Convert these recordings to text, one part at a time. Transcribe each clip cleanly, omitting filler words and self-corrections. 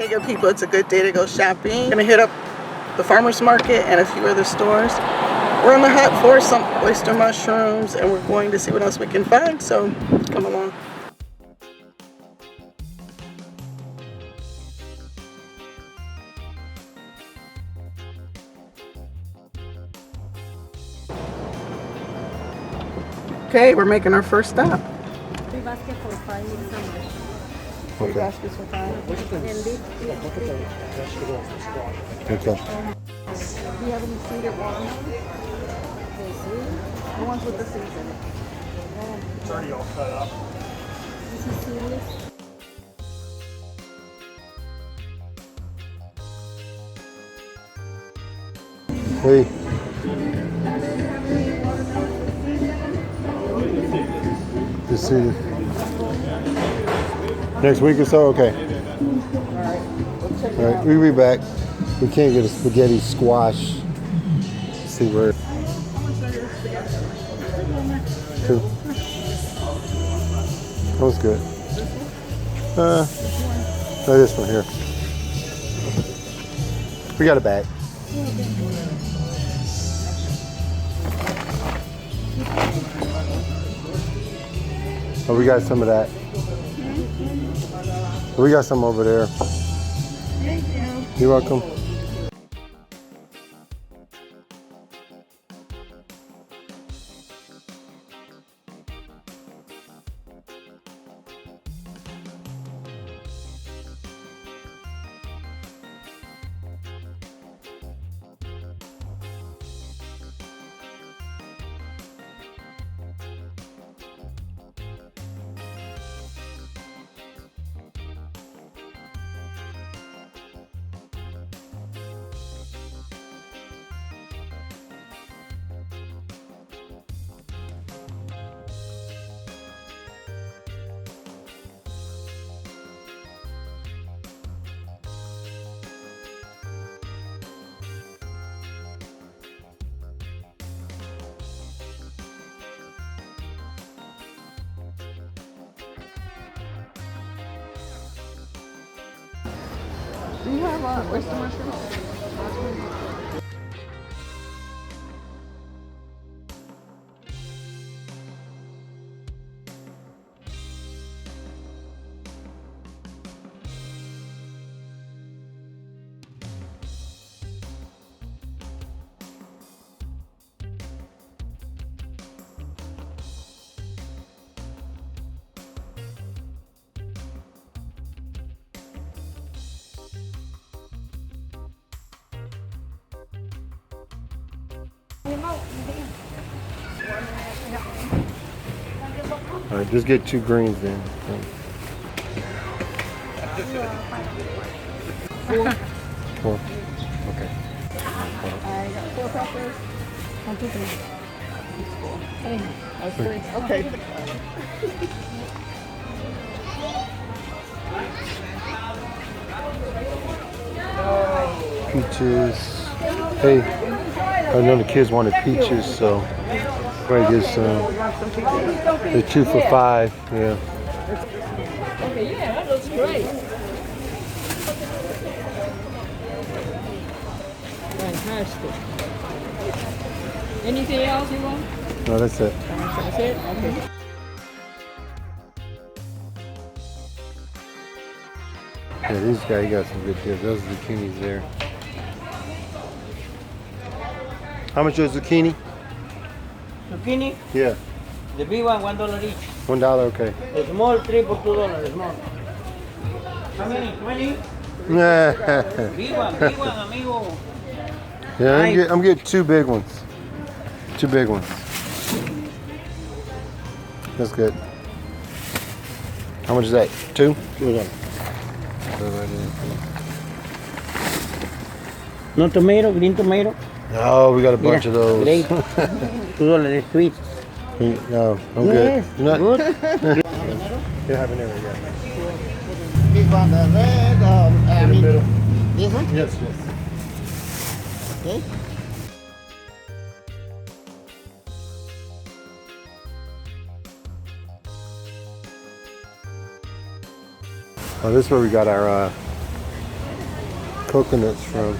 Hey good people, it's a good day to go shopping. Gonna hit up the farmer's market and a few other stores. We're on the hunt for some oyster mushrooms and we're going to see what else we can find, so come along. Okay, we're making our first stop. 3 baskets for 5 sandwich. 3 baskets for 5. And this, Do Okay. you have any seeded watermelon? The ones with the seeds in it. It's already all cut up. this is seedless. Hey. Just see. Next week or so? Okay. All right, we'll be back. We can't get a spaghetti squash. Let's see where. 2. That was good. No, this one here. We got a bag. Oh, we got some of that. We got some over there. Thank you. You're welcome. Do you have oyster mushrooms? All right, just get 2 greens then. 4. 4. Okay. I got 4 peppers. 1, 2, 3. 3. Okay. Peaches. Hey, I know the kids wanted peaches, so we're gonna get some. They're 2 for $5. Yeah. Okay, yeah, that looks great. Fantastic. Anything else you want? No, that's it. That's it? Okay. Yeah, these guys got some good deals. Those zucchinis there. How much is zucchini? Zucchini, Yeah, the big one, $1 each. $1. Okay. The small, 3 for $2. Small. How many? 20? Yeah, Big one, amigo. I'm getting 2 big ones. 2 big ones. That's good. How much is that? 2? No tomato, green tomato. No, we got a bunch of those. Great. $2 sweet. No, I'm Yes, good. You're not good. You have an area, yeah. This one, the red, I In the middle. this one? Yes, yes. Okay. Oh, this is where we got our coconuts from.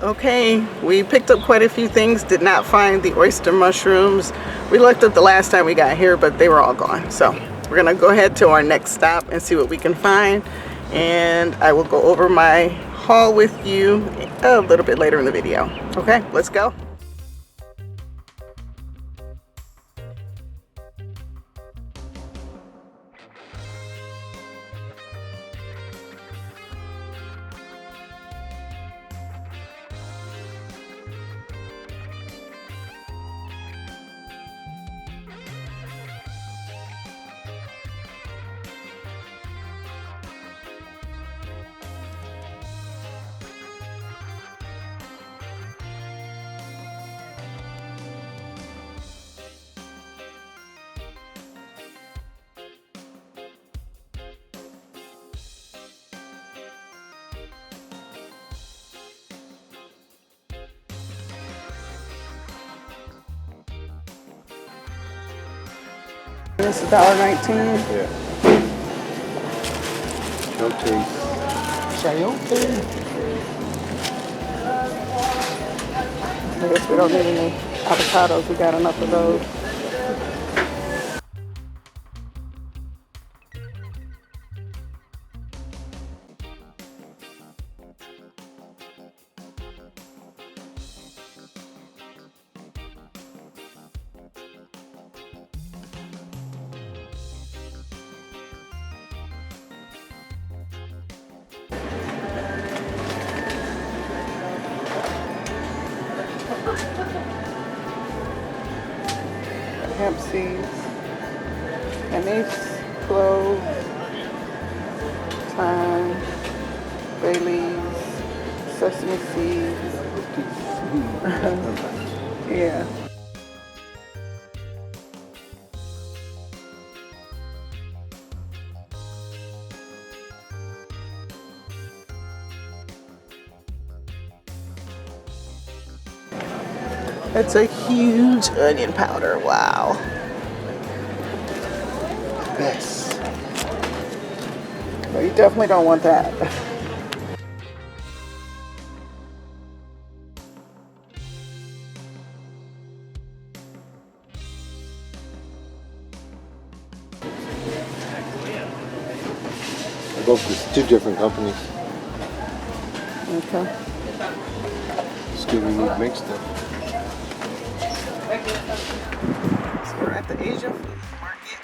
Okay, we picked up quite a few things, did not find the oyster mushrooms. We looked at the last time we got here, but they were all gone. So we're gonna go ahead to our next stop and see what we can find. And I will go over my haul with you a little bit later in the video. Okay, let's go. This is $1.19. Yeah. No taste. I guess we don't need any avocados. We got enough of those. Hemp seeds, anise, cloves, thyme, bay leaves, sesame seeds. Yeah. It's a huge onion powder. Wow. Yes. Well, you definitely don't want that. Both is 2 different companies. Okay. Still we need mixed stuff. So we're at the Asian food market.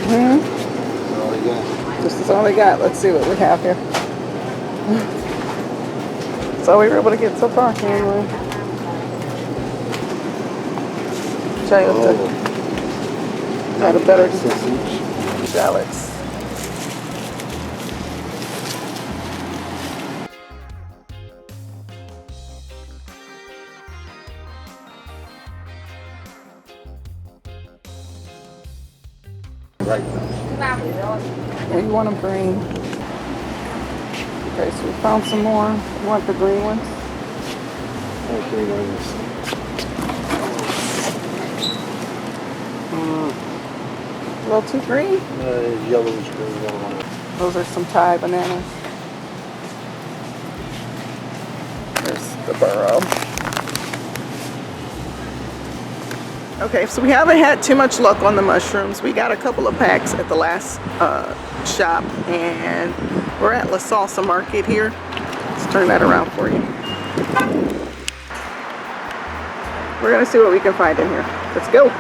That's all I got. This is all we got. Let's see what we have here. That's all we were able to get so far, anyway. Try to had a better shallots. Right. Yeah, you want them green. Okay, so we found some more. You want the green ones? Okay, nice. A little too green? Yellowish green, yellow one. Those are some Thai bananas. There's the burro. Okay, so we haven't had too much luck on the mushrooms. We got a couple of packs at the last shop, and we're at La Salsa Market here. Let's turn that around for you. We're gonna see what we can find in here. Let's go.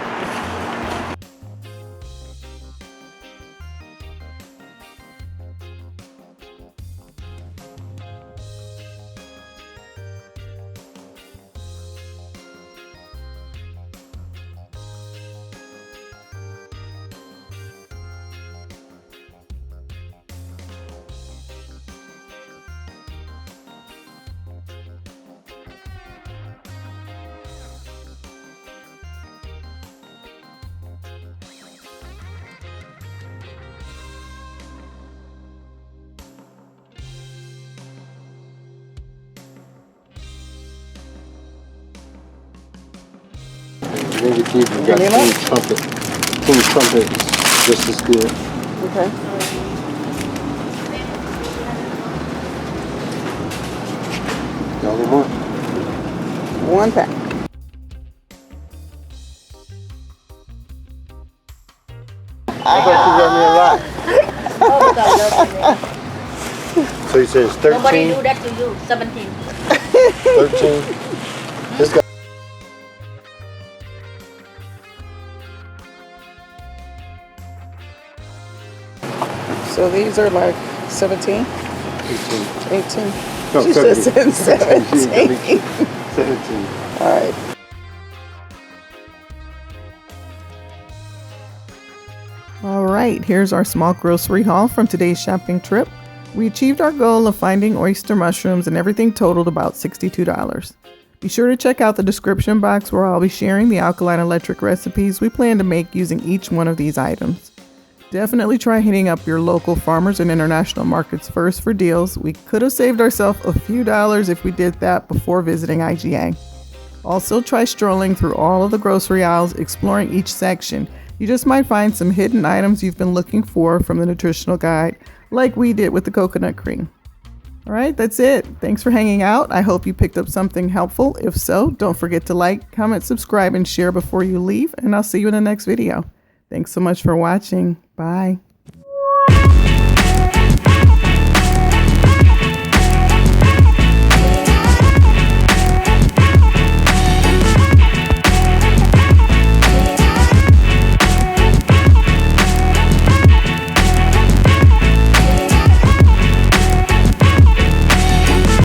Maybe we got King Trumpet. King Trumpet is just as good. Okay. Y'all want more? One pack. I thought you got me a lot. So you said it's 13? Nobody do that to you. 17. 13? This guy. So these are like 17? 18. 18. No, She just said 17. 17. All right. All right, here's our small grocery haul from today's shopping trip. We achieved our goal of finding oyster mushrooms and everything totaled about $62. Be sure to check out the description box where I'll be sharing the Alkaline Electric recipes we plan to make using each one of these items. Definitely try hitting up your local farmers and international markets first for deals. We could have saved ourselves a few dollars if we did that before visiting IGA. Also try strolling through all of the grocery aisles, exploring each section. You just might find some hidden items you've been looking for from the nutritional guide, like we did with the coconut cream. All right, that's it. Thanks for hanging out. I hope you picked up something helpful. If so, don't forget to like, comment, subscribe, and share before you leave, and I'll see you in the next video. Thanks so much for watching. Bye.